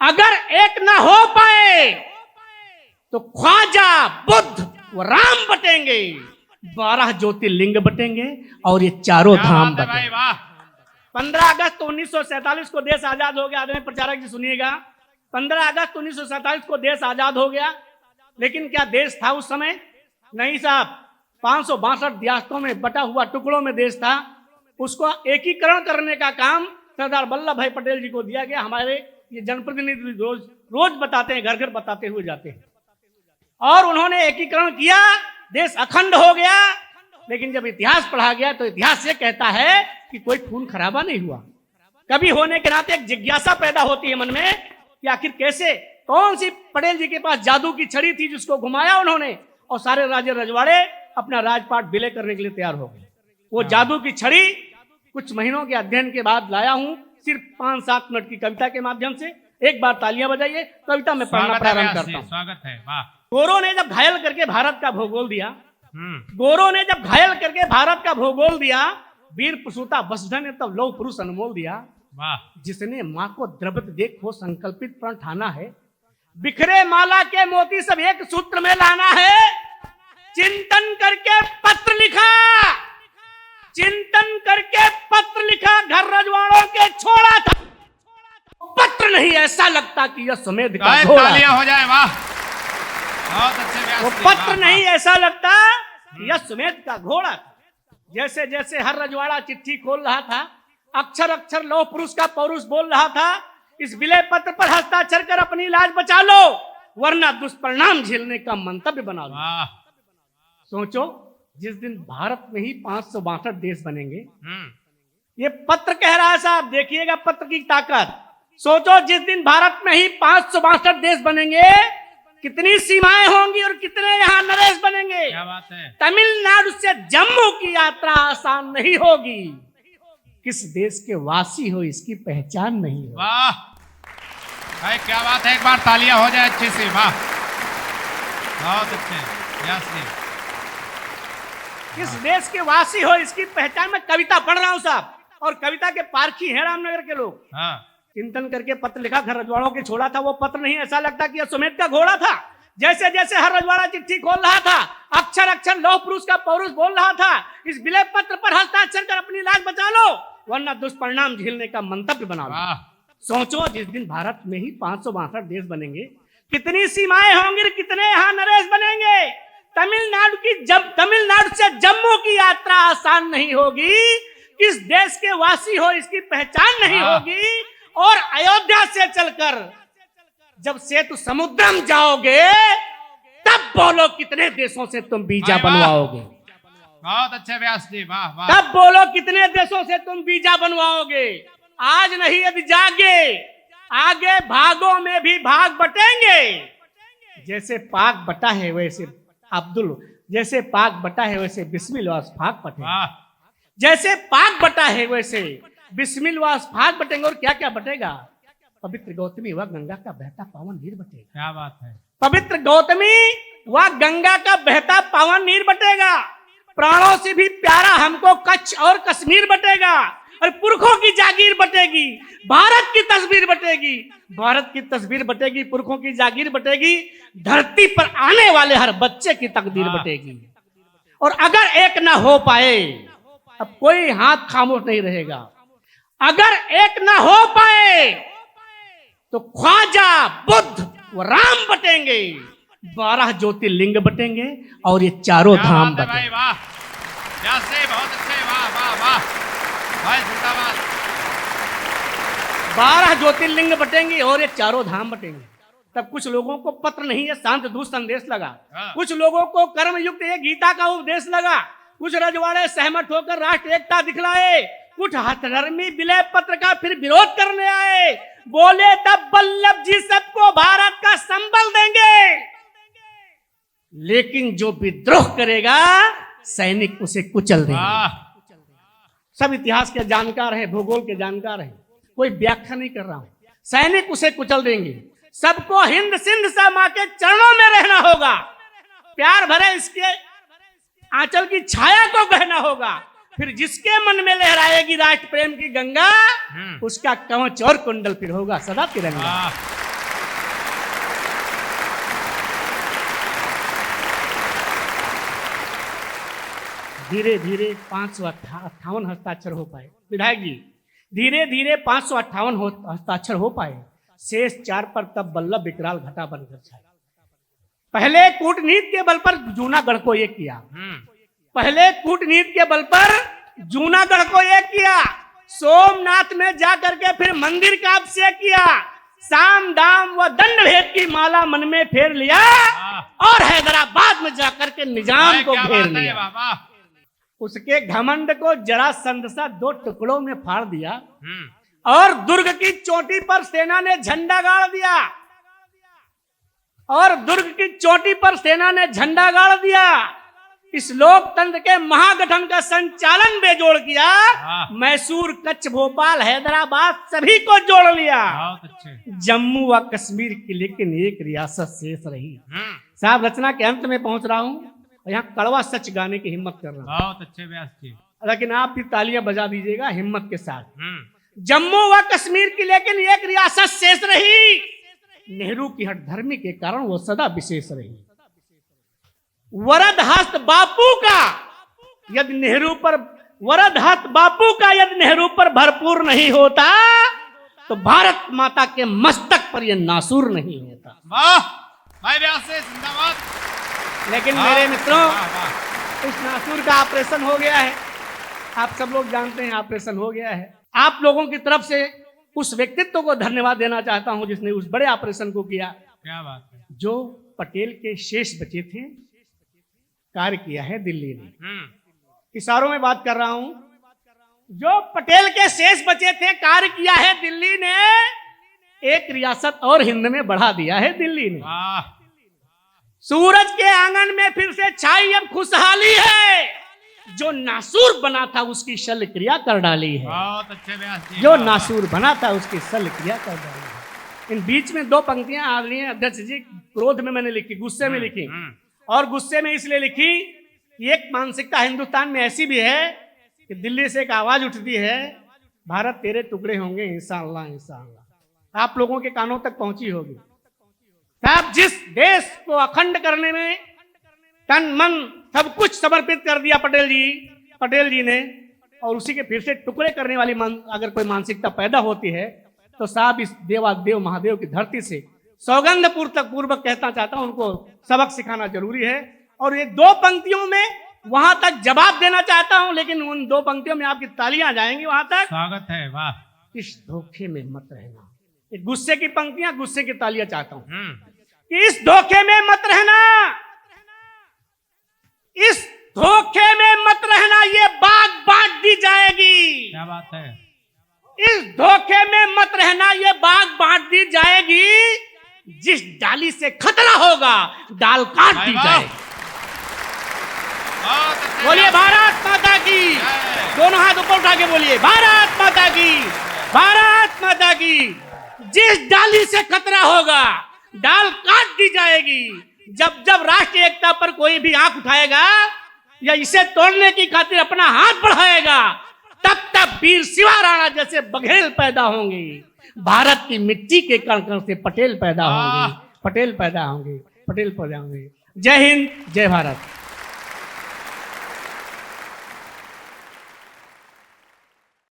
अगर एक ना हो पाए तो ख्वाजा बुद्ध व राम बटेंगे, 12 ज्योतिर्लिंग बटेंगे और ये चारों धाम बटेंगे। 15 अगस्त 1947 को देश आजाद हो गया। आदरणीय प्रचारक जी सुनिएगा, 15 अगस्त 1947 को देश आजाद हो गया। लेकिन क्या देश था उस समय? नहीं साहब, 562 रियासतों में बटा हुआ टुकड़ों में देश था। उसको एकीकरण करने का काम सरदार वल्लभ भाई पटेल जी को दिया गया। हमारे ये जनप्रतिनिधि रोज बताते हैं, घर घर बताते हुए जाते हैं। और उन्होंने एकीकरण किया, देश अखंड हो गया। लेकिन जब इतिहास पढ़ा गया तो इतिहास ये कहता है कि कोई खून खराबा नहीं हुआ। कभी होने के नाते एक जिज्ञासा पैदा होती है मन में कि आखिर कैसे, कौन सी पटेल जी के पास जादू की छड़ी थी जिसको घुमाया उन्होंने और सारे राजे रजवाड़े अपना राजपाट विलय करने के लिए तैयार हो गए। वो जादू की छड़ी कुछ महीनों के अध्ययन के बाद लाया हूं, सिर्फ 5-7 मिनट की कविता के माध्यम से। एक बार तालियां बजाइए, कविता में पढ़ना प्रारंभ करता हूं। स्वागत है। वाह। गोरों ने जब घायल करके भारत का भूगोल दिया, गोरों ने जब घायल करके भारत का भूगोल दिया, वीर प्रसूता वसुधा ने तब लौह पुरुष अनमोल दिया। वाह। जिसने मां को द्रवित देखो संकल्पित प्रण ठाना है, बिखरे माला के मोती सब एक सूत्र में लाना है। चिंतन करके पत्र लिखा, चिंतन करके पत्र लिखा, घर रजवाड़ों के छोड़ा था। पत्र नहीं ऐसा लगता कि यह समेत का घोड़ा। तालियां हो जाए। वाह, बहुत अच्छे व्यास वो जी, पत्र वाह, नहीं ऐसा लगता कि यह सुमेध का घोड़ा था। जैसे जैसे हर रजवाड़ा चिट्ठी खोल रहा था, अक्षर अक्षर लौह पुरुष का पौरुष बोल रहा था, इस विलय पत्र पर हस्ताक्षर कर अपनी लाज बचा लो, वरना दुष्परिणाम झेलने का मंतव्य बना लो। वाह। सोचो, जिस दिन भारत में ही 562 देश बनेंगे, ये पत्र कह रहा है साहब, देखिएगा पत्र की ताकत। सोचो, जिस दिन भारत में ही 562 देश बनेंगे, कितनी सीमाएं होंगी और कितने यहाँ नरेश बनेंगे। क्या बात है। तमिलनाडु से जम्मू की यात्रा आसान नहीं होगी। किस देश के वासी हो इसकी पहचान नहीं हो। वाह भाई, क्या बात है। एक बार तालियां हो जाए अच्छे से। वाह, बहुत अच्छे व्यास जी। किस देश के वासी हो इसकी पहचान। मैं कविता पढ़ रहा हूं साहब, और कविता के पारखी हैं रामनगर के लोग। हाँ। चिंतन करके पत्र लिखा, घर रजवाड़ों के छोड़ा था। वो पत्र नहीं ऐसा लगता कि यह सुमेध का घोड़ा था। जैसे जैसे हर रजवाड़ा चिट्ठी खोल रहा था, अक्षर अक्षर लौह पुरुष का पौरुष बोल रहा था, इस विलय पत्र पर हस्ताक्षर कर अपनी लाज बचा लो, वरना दुष्परिणाम झेलने का मंतव्य बना लो। सोचो, जिस दिन भारत में ही 562 देश बनेंगे, कितनी सीमाएं होंगी और कितने यहाँ नरेश बनेंगे। तमिलनाडु से जम्मू की यात्रा आसान नहीं होगी। किस देश के वासी हो इसकी पहचान नहीं होगी। और अयोध्या से चलकर जब सेतु समुद्रम जाओगे, तब बोलो कितने देशों से तुम वीजा बनवाओगे। बहुत अच्छे व्यास जी। वाह वाह। तब बोलो कितने देशों से तुम वीजा बनवाओगे। आज नहीं, यदि जागे, आगे भागों में भी भाग बटेंगे। जैसे पाक बटा है वैसे जैसे पाक बटा है वैसे बिस्मिल व फाक बटेंगे। जैसे पाक बटा है वैसे बिस्मिल व फाक बटेंगे। और क्या क्या बटेगा? पवित्र गौतमी व गंगा का बहता पावन नीर बटेगा। क्या बात है। पवित्र गौतमी व गंगा का बहता पावन नीर बटेगा। प्राणों से भी प्यारा हमको कच्छ और कश्मीर बटेगा। और पुरखों की जागीर बटेगी, भारत की तस्वीर बटेगी। भारत की तस्वीर बटेगी, पुरखों की जागीर बटेगी, धरती पर आने वाले हर बच्चे की तकदीर बटेगी। और अगर एक ना हो पाए, अब कोई हाथ खामोश नहीं रहेगा। अगर एक ना हो पाए तो ख्वाजा बुद्ध व राम बटेंगे, 12 ज्योतिर्लिंग बटेंगे और ये चारों धाम बटेंगे। वाह, बहुत अच्छे। वाह वाह वाह भाई, जिंदाबाद। 12 ज्योतिर्लिंग बटेंगे और ये चारों धाम बटेंगे। तब कुछ लोगों को पत्र नहीं है शांत दूत संदेश लगा, कुछ लोगों को कर्म युक्त ये गीता का उपदेश लगा, कुछ रजवाड़े सहमत होकर राष्ट्र एकता दिखलाए, कुछ हथधर्मी विलय पत्र का फिर विरोध करने आए। बोले तब वल्लभ जी सबको भारत का संबल देंगे, लेकिन जो विद्रोह करेगा सैनिक उसे कुचल देंगे। सब इतिहास के जानकार हैं, भूगोल के जानकार हैं, कोई व्याख्या नहीं कर रहा हूं। सैनिक उसे कुचल देंगे। सबको हिंद सिंध सा मां के चरणों में रहना होगा। प्यार भरे इसके आंचल की छाया को गहना होगा। फिर जिसके मन में लहराएगी राष्ट्र प्रेम की गंगा, उसका कवच और कुंडल फिर होगा सदा तिरंगा। धीरे धीरे 558 हस्ताक्षर हो पाए। विधायक जी, धीरे धीरे 558 हस्ताक्षर हो पाए। शेष 4 पर तब वल्लभ विकराल घटा बनकर छाए। पहले कूटनीति के बल पर जूनागढ़ को एक किया। पहले कूटनीति के बल पर जूनागढ़ को एक किया। सोमनाथ में जाकर के फिर मंदिर का अभिषेक किया। साम दाम व दंड भेद की माला मन में फेर लिया और हैदराबाद में जाकर के निजाम को घेर लिया। उसके घमंड को जरासंध सा 2 टुकड़ों में फाड़ दिया और दुर्ग की चोटी पर सेना ने झंडा गाड़ दिया। और दुर्ग की चोटी पर सेना ने झंडा गाड़ दिया। इस लोकतंत्र के महागठन का संचालन बेजोड़ किया। मैसूर, कच्छ, भोपाल, हैदराबाद सभी को जोड़ लिया। जम्मू व कश्मीर की लेकिन एक रियासत शेष रही। साहब, रचना के अंत में पहुंच रहा हूं और यहाँ कड़वा सच गाने की हिम्मत कर रहा हूं। बहुत अच्छे व्यास जी। लेकिन आप भी तालियां बजा दीजिएगा हिम्मत के साथ। जम्मू व कश्मीर की लेकिन एक रियासत शेष रही। नेहरू की हठधर्मी के कारण वो सदा विशेष रही। वरद हस्त बापू का यदि नेहरू पर भरपूर नहीं होता तो भारत माता के मस्तक पर यह नासूर नहीं होता। वाह भाई व्यास से जिंदाबाद। लेकिन मेरे मित्रों, इस नासूर का ऑपरेशन हो गया है। आप सब लोग जानते हैं ऑपरेशन हो गया है। आप लोगों की तरफ से उस व्यक्तित्व को धन्यवाद देना चाहता हूं जिसने उस बड़े ऑपरेशन को किया। क्या बात है। जो पटेल के शेष बचे थे, कार्य किया है दिल्ली ने। इशारों में बात कर रहा हूं। जो पटेल के शेष बचे थे, कार्य किया है दिल्ली ने। एक रियासत और हिंद में बढ़ा दिया है दिल्ली ने। सूरज के आंगन में फिर से छाई अब खुशहाली है। जो नासूर बना था उसकी शल्य क्रिया कर डाली है। बहुत अच्छे व्यास जी। जो नासूर बना था उसकी शल्य क्रिया कर डाली है। इन बीच में 2 पंक्तियां आदरणीय अध्यक्ष जी क्रोध में मैंने लिखी, गुस्से में लिखी। और गुस्से में इसलिए लिखी कि एक मानसिकता हिंदुस्तान में ऐसी भी है कि दिल्ली से एक आवाज उठती है, भारत तेरे टुकड़े होंगे इंशाअल्लाह इंशाअल्लाह। आप लोगों के कानों तक पहुंची होगी। साहब, जिस देश को अखंड करने में तन मन सब कुछ समर्पित कर दिया पटेल जी ने, और उसी के फिर से टुकड़े करने वाली अगर कोई मानसिकता पैदा होती है तो साहब, इस देवादेव महादेव की धरती से सौगंध पूर्वक कहना चाहता हूं, उनको सबक सिखाना जरूरी है। और ये 2 पंक्तियों में वहां तक जवाब देना चाहता हूं, लेकिन उन 2 पंक्तियों में आपकी तालियां जाएंगी वहां तक। स्वागत है। वाह। इस धोखे में मत रहना। ये गुस्से की पंक्तियां, गुस्से की तालियां चाहता हूं कि इस धोखे में मत रहना। इस धोखे में मत रहना, ये बाग बांट दी जाएगी। क्या बात है। इस धोखे में मत रहना, ये बाग बांट दी जाएगी। जिस डाली से खतरा होगा डाल काट दी जाएगी। बोलिए भारत माता की। दोनों हाथ ऊपर उठा के बोलिए भारत माता की, भारत माता की। जिस डाली से खतरा होगा डाल काट दी जाएगी। जब जब राष्ट्रीय एकता पर कोई भी आंख उठाएगा या इसे तोड़ने की खातिर अपना हाथ बढ़ाएगा, तब तब वीर शिवा राणा जैसे बघेल पैदा होंगे। भारत की मिट्टी के कण कण से पटेल पैदा होंगे। जय हिंद, जय भारत।